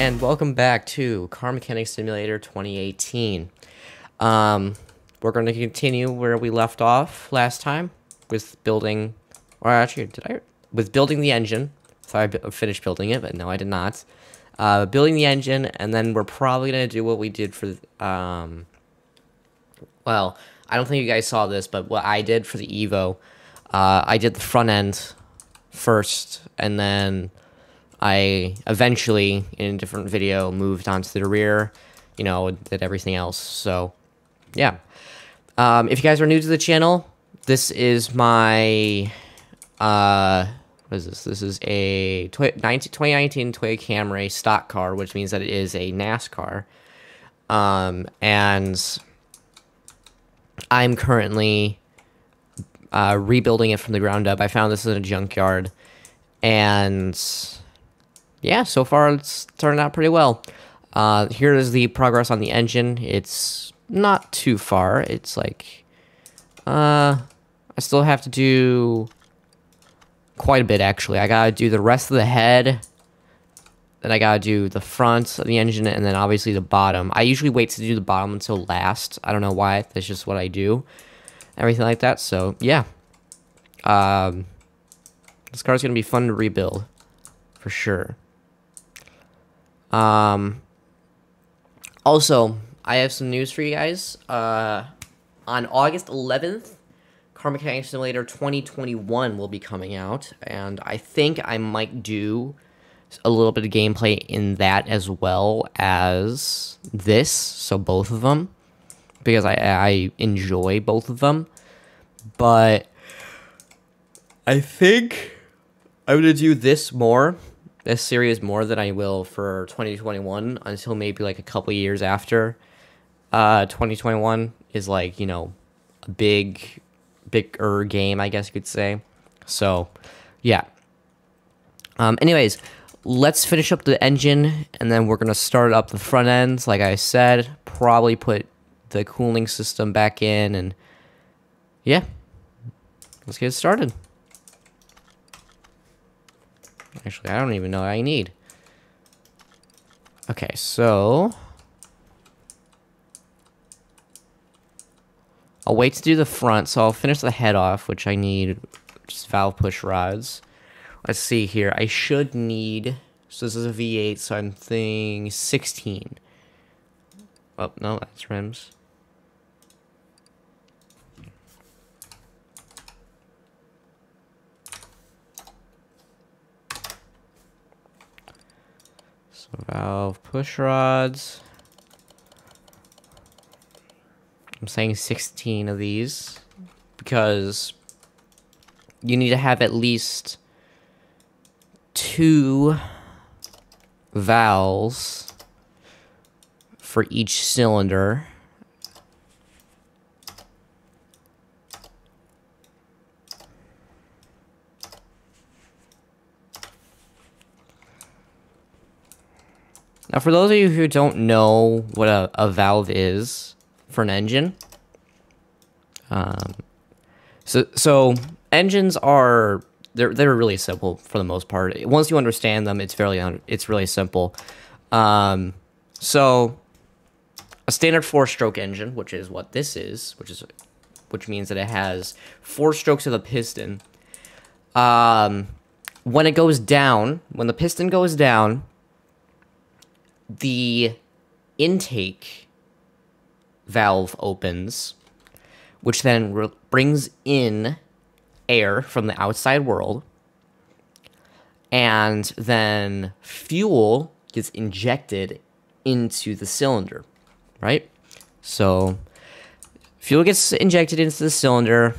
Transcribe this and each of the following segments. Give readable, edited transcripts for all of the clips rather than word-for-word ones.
and welcome back to Car Mechanic Simulator 2018. We're going to continue where we left off last time with building, or actually, with building the engine. So I finished building it, but no, I did not. Building the engine, and then we're probably going to do what we did for, well, I don't think you guys saw this, but what I did for the Evo, I did the front end first, and then I eventually, in a different video, moved on to the rear, you know, did everything else. So, yeah. If you guys are new to the channel, this is my, what is this? This is a 2019 Toyota Camry stock car, which means that it is a NASCAR. And I'm currently rebuilding it from the ground up. I found this in a junkyard, and yeah, so far it's turned out pretty well. Here is the progress on the engine. It's not too far. It's like, I still have to do quite a bit, actually. I gotta do the rest of the head, then I gotta do the front of the engine, and then obviously the bottom. I usually wait to do the bottom until last. I don't know why. That's just what I do. Everything like that, so yeah. This car's gonna be fun to rebuild, for sure. Also, I have some news for you guys. On August 11th, Car Mechanic Simulator 2021 will be coming out, and I think I might do a little bit of gameplay in that as well as this, so both of them, because I enjoy both of them. But I think I'm going to do this series more than I will for 2021 until maybe like a couple years after 2021 is, like, you know, a bigger game, I guess you could say. So, yeah. Anyways, let's finish up the engine, and then we're going to start up the front ends, like I said. Probably put the cooling system back in, and yeah, let's get started. Actually, I don't even know what I need. Okay, so I'll wait to do the front, so I'll finish the head off, which I need just valve push rods. Let's see here. I should need, so this is a V8, so I'm thinking 16. Oh, no, that's rims. So valve push rods. I'm saying 16 of these because you need to have at least 2 valves for each cylinder. Now, for those of you who don't know what a valve is for an engine, so engines are they're really simple for the most part. Once you understand them, it's really simple. So a standard 4-stroke engine, which is what this is, which means that it has 4 strokes of the piston. When it goes down, when the piston goes down, the intake valve opens, which then brings in air from the outside world, and then fuel gets injected into the cylinder, right? So fuel gets injected into the cylinder,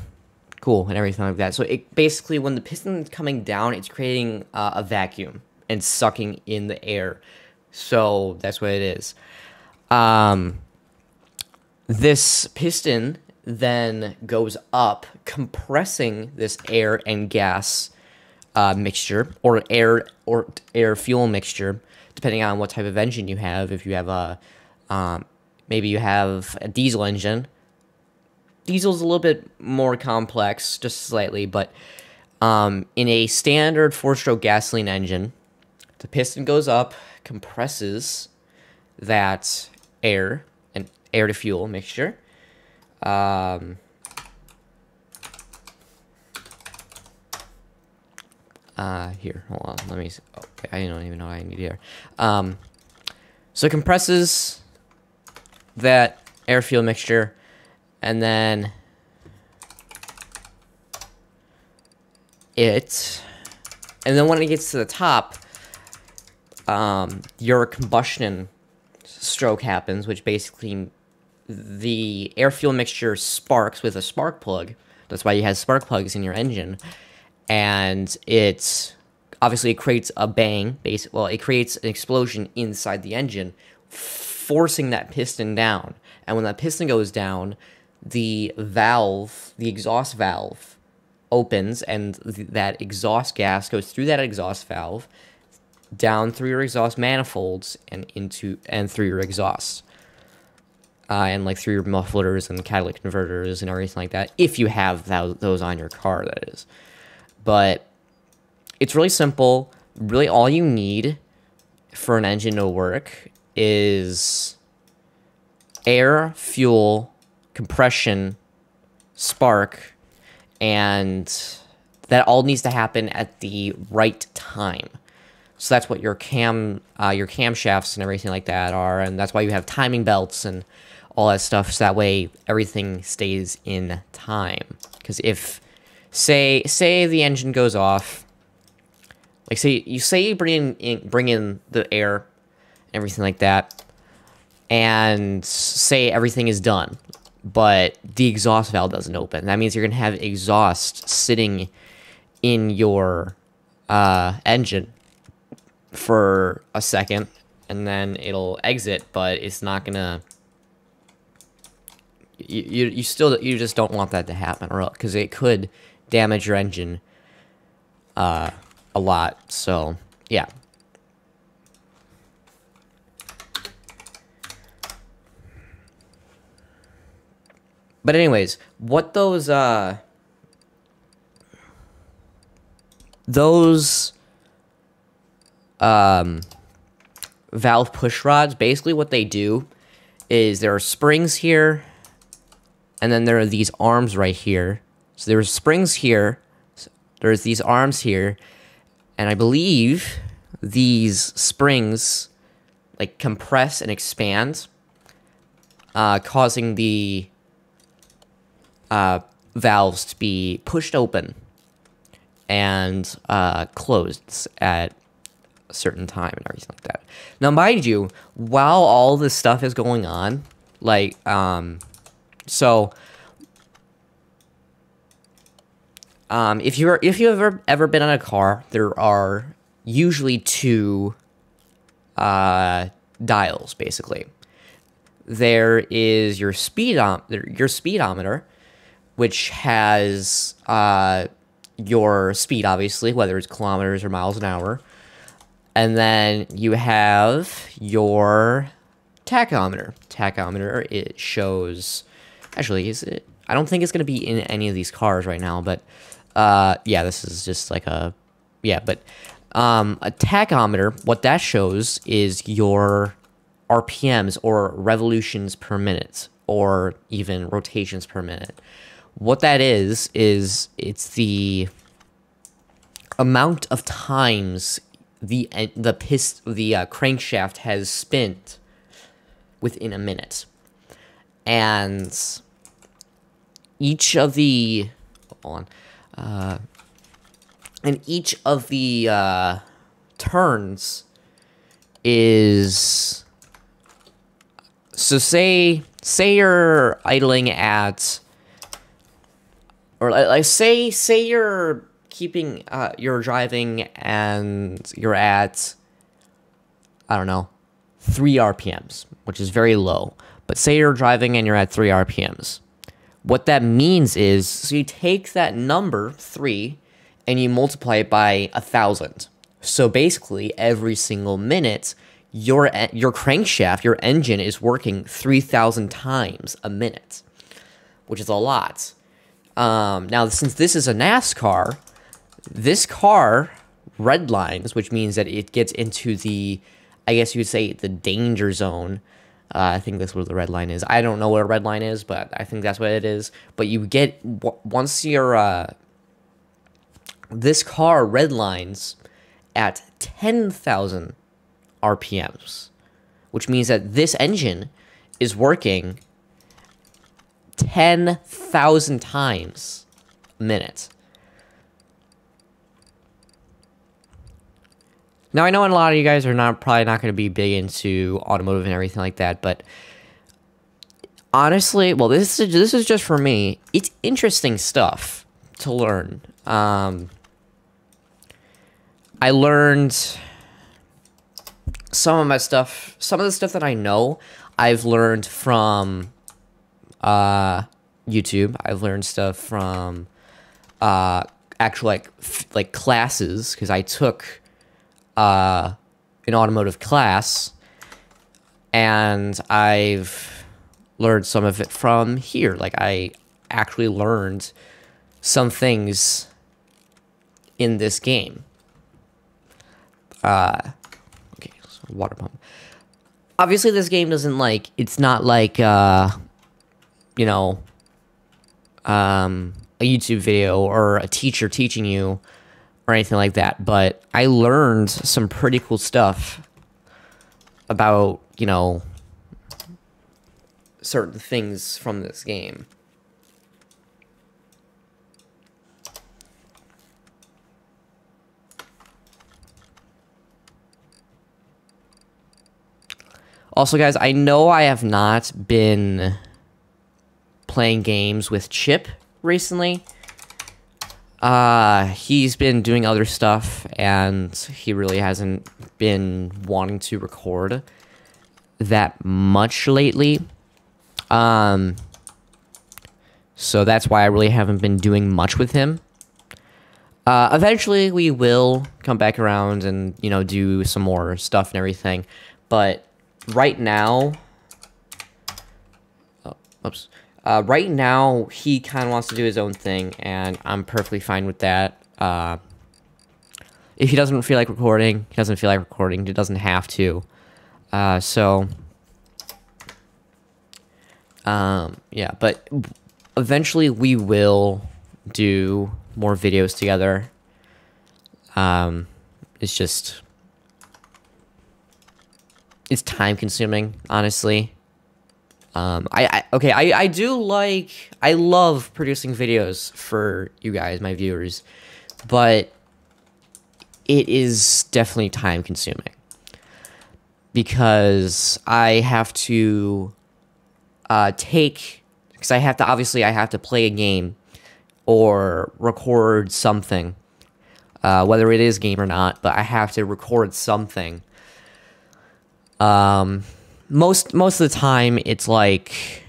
cool, and everything like that. So it basically, when the piston is coming down, it's creating a vacuum and sucking in the air. So that's what it is. This piston then goes up, compressing this air and gas mixture, or air fuel mixture, depending on what type of engine you have. If you have a maybe you have a diesel engine. Diesel's a little bit more complex, just slightly, but in a standard 4-stroke gasoline engine, the piston goes up, compresses that air and air to fuel mixture. Here, hold on. Let me. Okay, I don't even know what I need here. So it compresses that air fuel mixture, and then when it gets to the top, your combustion stroke happens, which basically the air fuel mixture sparks with a spark plug. That's why you have spark plugs in your engine, and it creates a bang. It creates an explosion inside the engine, forcing that piston down. And when that piston goes down, the exhaust valve opens, and that exhaust gas goes through that exhaust valve, down through your exhaust manifolds, and through your exhaust, and like through your mufflers and catalytic converters and everything like that. If you have those on your car, that is. But it's really simple. Really, all you need for an engine to work is air, fuel, compression, spark, and that all needs to happen at the right time. So that's what your camshafts and everything like that are, and that's why you have timing belts and all that stuff, so that way everything stays in time. Because if, say the engine goes off, like you bring in the air and everything like that, and say everything is done, but the exhaust valve doesn't open. That means you're gonna have exhaust sitting in your engine for a second, and then it'll exit, but it's not gonna. You just don't want that to happen, because it could damage your engine a lot. So yeah. But anyways, what those valve push rods, basically what they do is there are springs here, and then there are these arms right here. So there's springs here, there's these arms here, and I believe these springs like compress and expand, causing the valves to be pushed open and closed at a certain time and everything like that. Now, mind you, while all this stuff is going on, like, if you've ever been in a car, there are usually two dials, basically. There is your speedometer, which has your speed, obviously, whether it's kilometers or miles an hour. And then you have your tachometer. Tachometer, it shows... Actually, I don't think it's going to be in any of these cars right now, but... yeah, this is just like a... Yeah, but... a tachometer, what that shows is your RPMs, or revolutions per minute, or even rotations per minute. What that is it's the amount of times the crankshaft has spent within a minute. And each of the... Hold on. And each of the turns is... So say you're idling at... Or like say you're keeping... you're driving and you're at... I don't know, 3 RPMs, which is very low. But say you're driving and you're at 3 RPMs. What that means is, so you take that number, 3, and you multiply it by 1,000. So basically, every single minute, your crankshaft, your engine, is working 3,000 times a minute, which is a lot. Now, since this is a NASCAR, this car redlines, which means that it gets into the I guess you would say, the danger zone. I think that's what the red line is. I don't know what a red line is, but I think that's what it is. But you get, once you're, this car redlines at 10,000 RPMs, which means that this engine is working 10,000 times a minute. Now, I know a lot of you guys are probably not going to be big into automotive and everything like that, but honestly, well, this is just for me. It's interesting stuff to learn. I learned some of the stuff that I know, I've learned from YouTube. I've learned stuff from actual like classes, because I took an automotive class, and I've learned some of it from here. Like, I actually learned some things in this game. Okay, so water pump. Obviously, this game doesn't, like, it's not like, you know, a YouTube video or a teacher teaching you or anything like that, but I learned some pretty cool stuff about, you know, certain things from this game. Also, guys, I know I have not been playing games with Chip recently. He's been doing other stuff, and he really hasn't been wanting to record that much lately. So that's why I really haven't been doing much with him. Eventually we will come back around and, you know, do some more stuff and everything. But right now, right now he kind of wants to do his own thing, and I'm perfectly fine with that. If he doesn't feel like recording, he doesn't feel like recording. He doesn't have to. Yeah, but eventually we will do more videos together. It's just, it's time consuming, honestly. I love producing videos for you guys, my viewers, but it is definitely time consuming, because I have to because I have to play a game or record something, whether it is game or not, but I have to record something. Most of the time it's like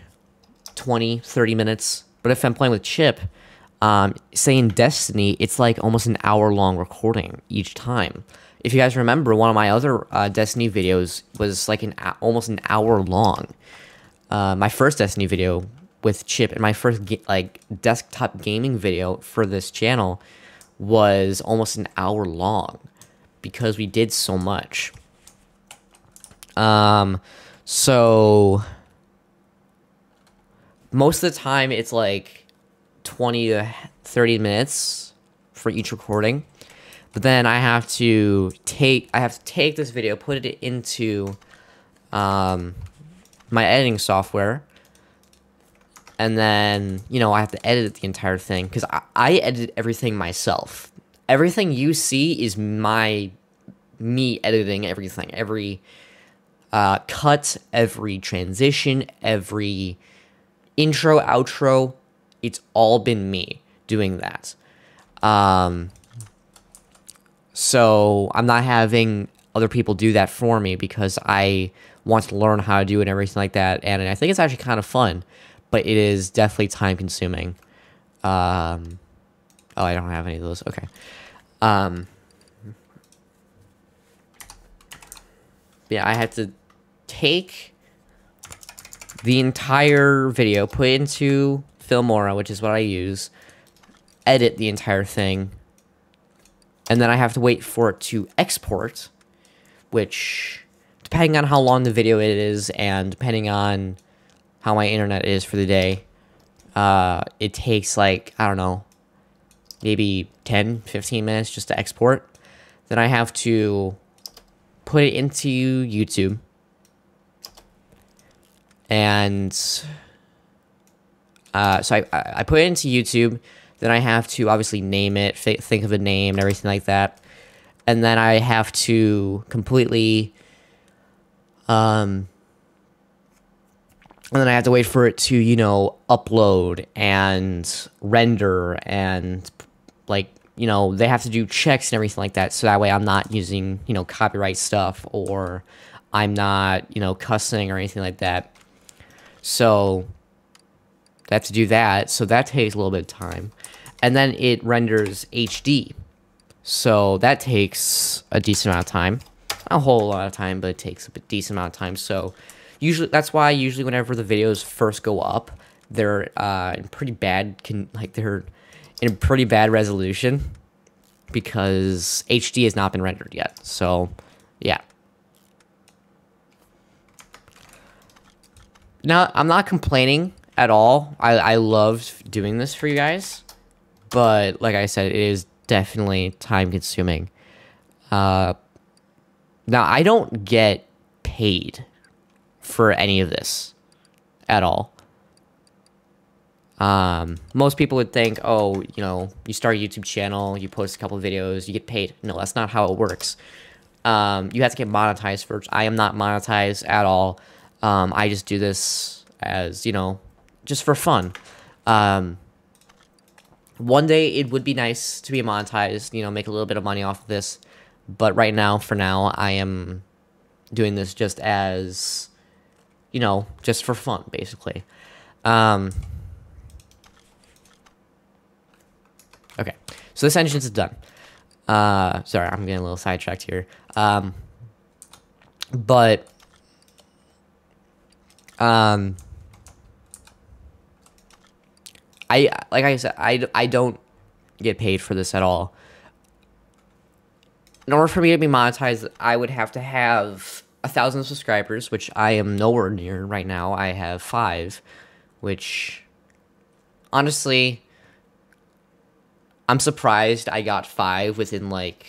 20-30 minutes, but if I'm playing with Chip, say in Destiny, it's like almost an hour-long recording each time. If you guys remember, one of my other Destiny videos was like almost an hour long. My first Destiny video with Chip, and my first desktop gaming video for this channel was almost an hour long, because we did so much. So most of the time it's like 20 to 30 minutes for each recording. But then I have to take this video, put it into my editing software, and then, you know, I have to edit the entire thing, because I edit everything myself. Everything you see is me editing everything. Every cut, every transition, every intro, outro, it's all been me doing that. So I'm not having other people do that for me, because I want to learn how to do it and everything like that, and I think it's actually kind of fun, but it is definitely time consuming. Oh, I don't have any of those. Okay. Yeah, I had to take the entire video, put it into Filmora, which is what I use, edit the entire thing, and then I have to wait for it to export, which depending on how long the video it is and depending on how my internet is for the day, it takes like, I don't know, maybe 10, 15 minutes just to export. Then I have to put it into YouTube. And so I put it into YouTube. Then I have to obviously name it, think of a name and everything like that. And then I have to completely, and then I have to wait for it to, you know, upload and render and, like, you know, they have to do checks and everything like that. So that way I'm not using, you know, copyright stuff, or I'm not, you know, cussing or anything like that. So I have to do that. So that takes a little bit of time. And then it renders HD. So that takes a decent amount of time. Not a whole lot of time, but it takes a decent amount of time. So usually, that's why usually whenever the videos first go up, they're in pretty bad they're in a pretty bad resolution because HD has not been rendered yet. So yeah. Now, I'm not complaining at all. I loved doing this for you guys, but like I said, it is definitely time consuming. Now, I don't get paid for any of this at all. Most people would think, oh, you know, you start a YouTube channel, you post a couple of videos, you get paid. No, that's not how it works. You have to get monetized first. I am not monetized at all. I just do this as, you know, just for fun. One day it would be nice to be monetized, you know, make a little bit of money off of this. But right now, for now, I am doing this just as, you know, just for fun, basically. Okay, so this engine is done. Sorry, I'm getting a little sidetracked here. But like I said, I don't get paid for this at all. In order for me to be monetized, I would have to have 1,000 subscribers, which I am nowhere near right now. I have 5, which honestly, I'm surprised I got 5 within like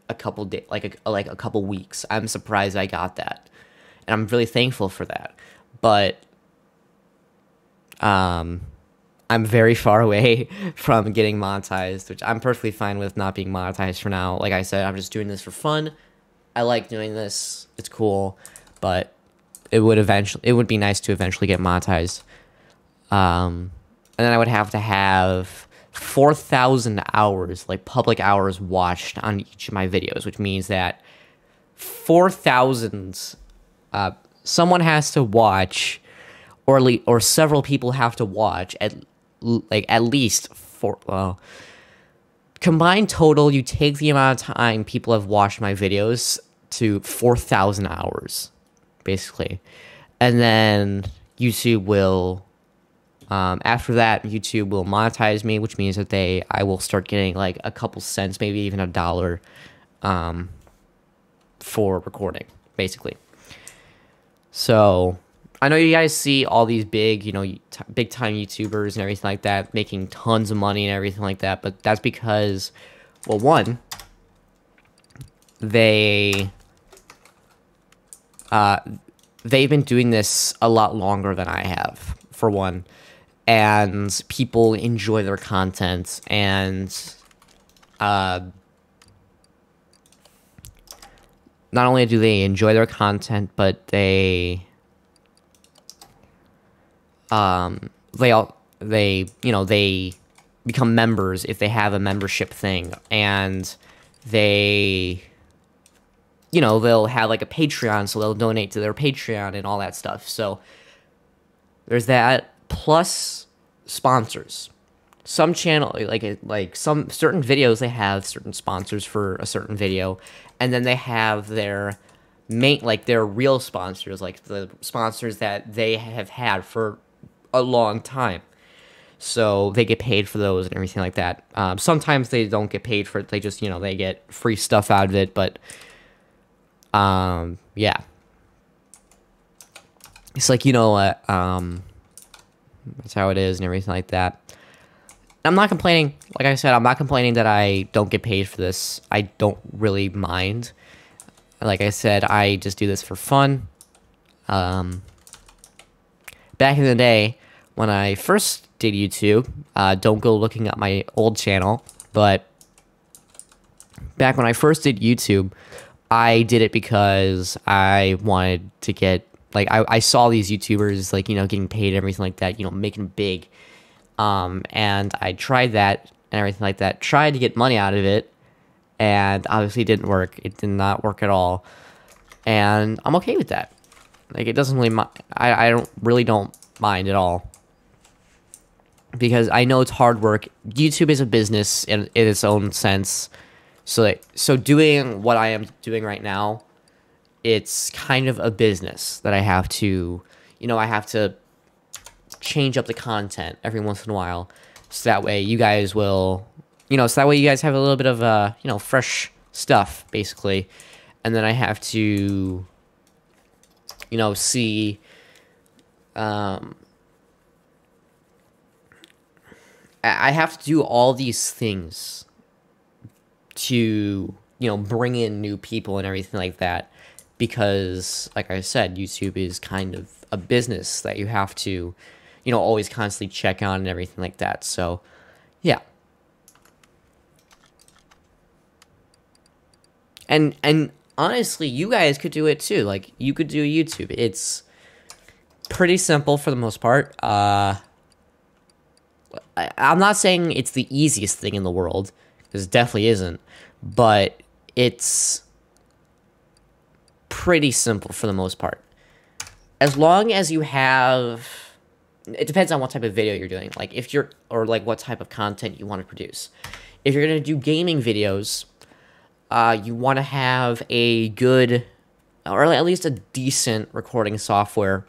a couple days, like a couple weeks. I'm surprised I got that, and I'm really thankful for that. But I'm very far away from getting monetized, which I'm perfectly fine with not being monetized for now. Like I said, I'm just doing this for fun. I like doing this. It's cool, but it would be nice to eventually get monetized. And then I would have to have 4,000 hours, like public hours watched on each of my videos, which means that 4,000 someone has to watch, or several people have to watch at least 4. Well, combined total, you take the amount of time people have watched my videos to 4,000 hours, basically, and then YouTube will. After that, YouTube will monetize me, which means that I will start getting like a couple cents, maybe even $1, for recording, basically. So I know you guys see all these big, you know, big time YouTubers and everything like that making tons of money and everything like that, but that's because, well, one, they've been doing this a lot longer than I have, for one. And people enjoy their content, and not only do they enjoy their content, but they become members if they have a membership thing, and they'll have like a Patreon, so they'll donate to their Patreon and all that stuff. So there's that. Plus sponsors. Some channel, like some certain videos, they have certain sponsors for a certain video, and then they have their main, like their real sponsors, like the sponsors that they have had for a long time. So they get paid for those and everything like that. Sometimes they don't get paid for it. They just, they get free stuff out of it. But yeah. it's like, you know what, that's how it is and everything like that. I'm not complaining. Like I said, I'm not complaining that I don't get paid for this. I don't really mind. Like I said, I just do this for fun. Back in the day, when I first did YouTube, don't go looking at my old channel, but back when I first did YouTube, I did it because I wanted to get, like, I saw these YouTubers, like, you know, getting paid and everything like that, you know, making big. And I tried that and everything like that, tried to get money out of it, and obviously it didn't work. It did not work at all. And I'm okay with that. Like, it doesn't really, I don't mind at all. Because I know it's hard work. YouTube is a business in its own sense. So doing what I am doing right now, it's kind of a business that I have to, you know, I have to change up the content every once in a while. So that way you guys will, you know, so that way you guys have a little bit of, you know, fresh stuff, basically. And then I have to, you know, see, I have to do all these things to, you know, bring in new people and everything like that. Because, like I said, YouTube is kind of a business that you have to, you know, always constantly check on and everything like that. So, yeah. And honestly, you guys could do it too. Like, you could do YouTube. It's pretty simple for the most part. I'm not saying it's the easiest thing in the world, because it definitely isn't, but it's pretty simple for the most part. As long as you have, it depends on what type of video you're doing, like if you're, or like what type of content you want to produce. If you're going to do gaming videos, you want to have a good, or at least a decent recording software.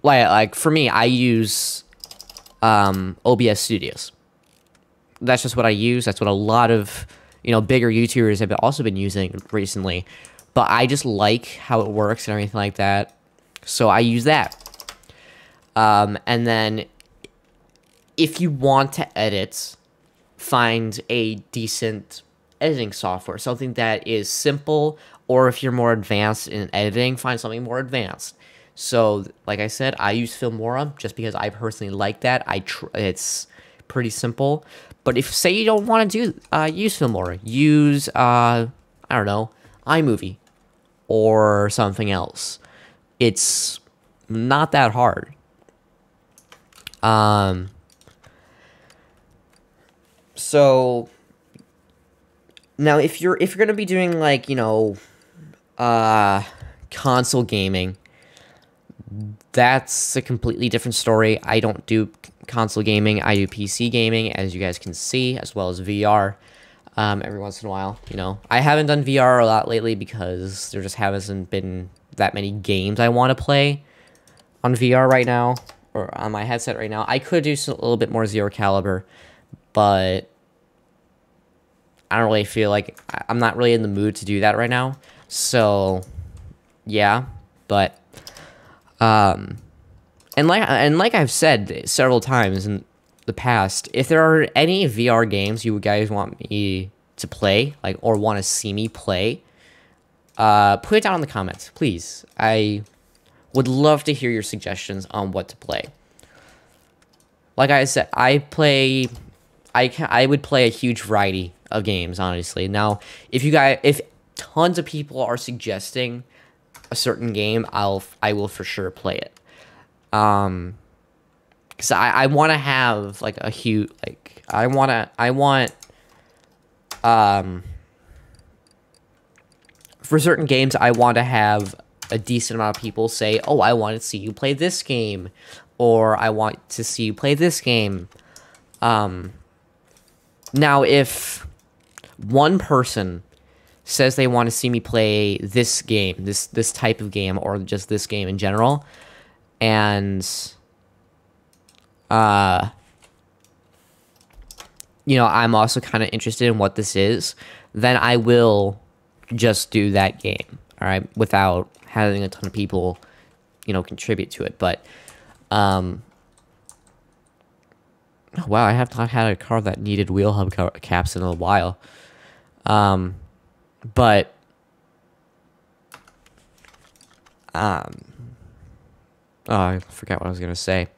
Like for me, I use OBS Studios. That's just what I use. That's what a lot of, you know, bigger YouTubers have also been using recently. But I just like how it works and everything like that. So I use that. And then if you want to edit, find a decent editing software. Something that is simple, or if you're more advanced in editing, find something more advanced. So, like I said, I use Filmora just because I personally like that. It's pretty simple. But if, say, you don't want to do use Filmora, use, I don't know, iMovie or something else. It's not that hard. So now if you're going to be doing, like, you know, console gaming, that's a completely different story. I don't do console gaming. I do PC gaming, as you guys can see, as well as VR. Every once in a while, you know. I haven't done VR a lot lately because there just hasn't been that many games I want to play on VR right now, or on my headset right now. I could do a little bit more Zero Caliber, but I don't really feel like, I'm not really in the mood to do that right now. So, yeah, but and like I've said several times in the past, if there are any VR games you guys want me to play, like, or want to see me play, put it down in the comments, please. I would love to hear your suggestions on what to play. Like I said, I would play a huge variety of games, honestly. Now, if tons of people are suggesting a certain game, I will for sure play it. Because I want to have, like, a huge, like, I want, for certain games, I want to have a decent amount of people say, oh, I want to see you play this game, or I want to see you play this game. Now, if one person says they want to see me play this game, this type of game, or just this game in general, and you know, I'm also kind of interested in what this is, then I will just do that game. all right, without having a ton of people, contribute to it. But, oh, wow, I have not had a car that needed wheel hub caps in a while. But, oh, I forgot what I was going to say.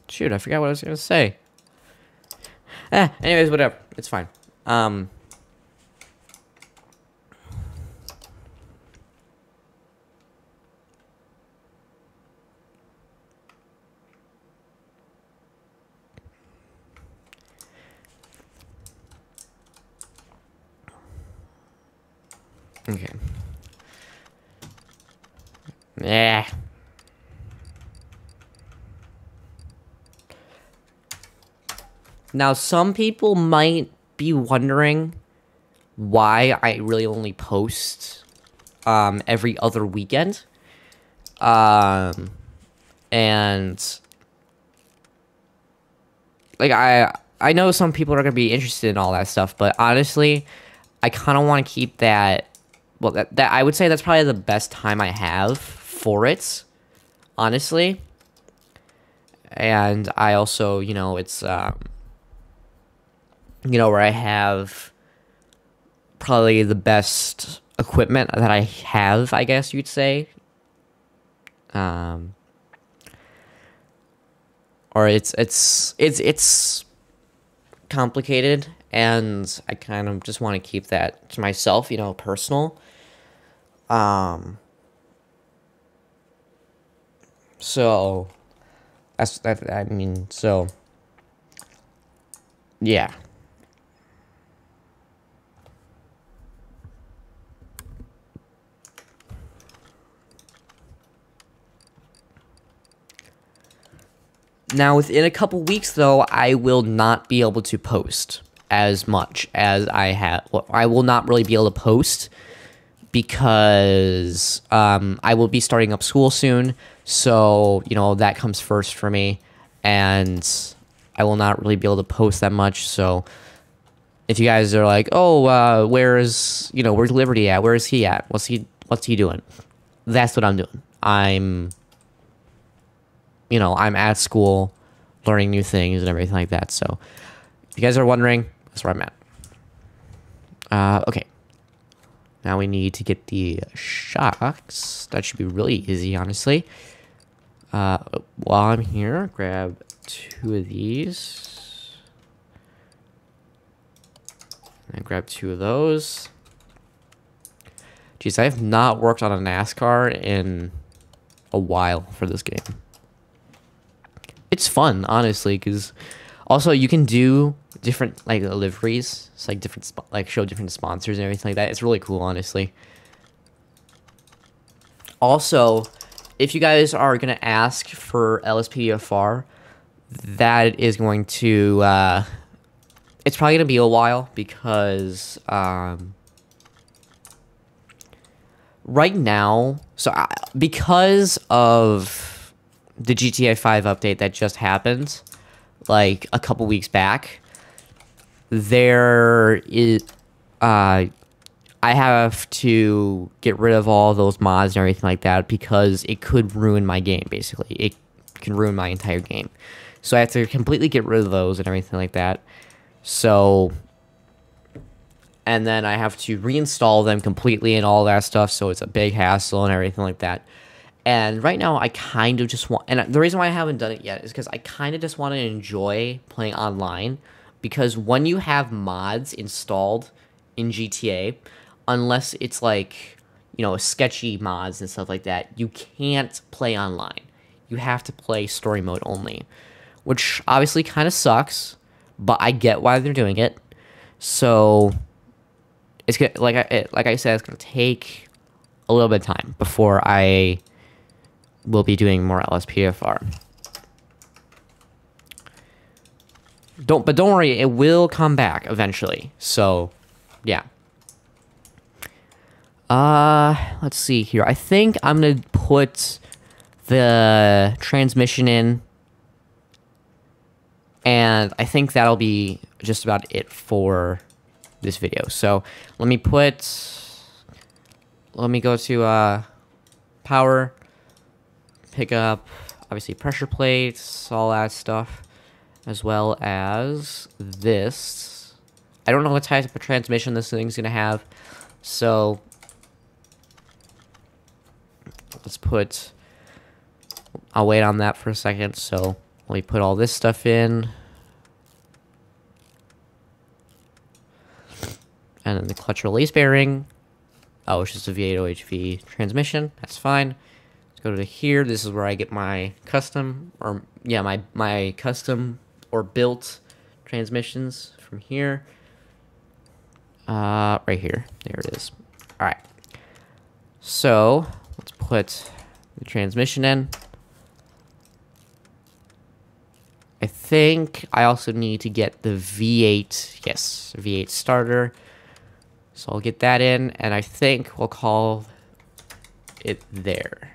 Shoot, I forgot what I was gonna say. Anyways, whatever. It's fine. Okay. Yeah. Now, some people might be wondering why I really only post every other weekend. And like I know some people are going to be interested in all that stuff, but honestly, I kind of want to keep that. Well, that I would say that's probably the best time I have for it, honestly. And I also, it's where I have probably the best equipment that I have, I guess you'd say. Or it's complicated, and I kind of just want to keep that to myself, personal. So that's that. I mean, so yeah. Now, within a couple weeks, though, I will not be able to post as much as I have. Well, I will not really be able to post because I will be starting up school soon. So, that comes first for me. And I will not really be able to post that much. So, if you guys are like, oh, where's Liberty at? Where is he at? What's he doing? That's what I'm doing. I'm at school, learning new things and everything like that. So, if you guys are wondering, that's where I'm at. Okay. Now we need to get the shocks. That should be really easy, honestly. While I'm here, grab 2 of these. And grab 2 of those. Jeez, I have not worked on a NASCAR in a while for this game. It's fun, honestly, because also you can do different liveries. It's like different show different sponsors and everything like that. It's really cool, honestly. Also, if you guys are gonna ask for LSPDFR, that is going to it's probably gonna be a while because right now, because of the GTA 5 update that just happened, like a couple weeks back, there is, I have to get rid of all those mods and everything like that because it could ruin my game, basically. It can ruin my entire game. So I have to completely get rid of those and everything like that. So, and then I have to reinstall them completely and all that stuff, so it's a big hassle and everything like that. And right now, I kind of just want... And the reason why I haven't done it yet is because I kind of just want to enjoy playing online. Because when you have mods installed in GTA, unless it's like, sketchy mods and stuff like that, you can't play online. You have to play story mode only. Which obviously kind of sucks, but I get why they're doing it. So, it's gonna, like I said, it's going to take a little bit of time before I will be doing more LSPDFR. But don't worry, it will come back eventually. So yeah. Let's see here. I think I'm gonna put the transmission in, and I think that'll be just about it for this video. So let me go to power, pick up obviously pressure plates, all that stuff, as well as this. I don't know what type of transmission this thing's gonna have, so I'll wait on that for a second. So let me put all this stuff in. And then the clutch release bearing. Oh, it's just a V8 OHV transmission. That's fine. Let's go to here. This is where I get my custom, or yeah, my custom or built transmissions from here. Right here. There it is. All right. So let's put the transmission in. I think I also need to get the V8, yes, V8 starter. So I'll get that in, and I think we'll call it there.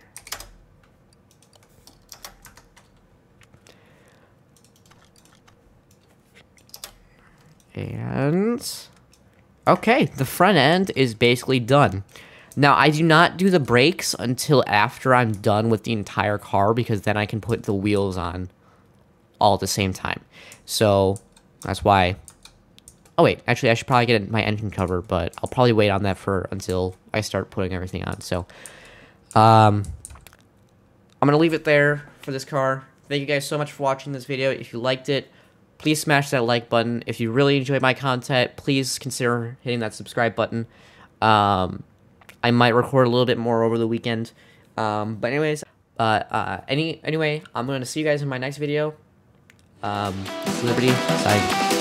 And okay, the front end is basically done. Now, I do not do the brakes until after I'm done with the entire car, because then I can put the wheels on all at the same time. So that's why. Oh wait, actually I should probably get my engine cover, but I'll probably wait on that until I start putting everything on. So I'm gonna leave it there for this car. Thank you guys so much for watching this video. If you liked it, please smash that like button. If you really enjoyed my content, please consider hitting that subscribe button. I might record a little bit more over the weekend. But anyways, anyway, I'm gonna see you guys in my next video. Liberty, signing.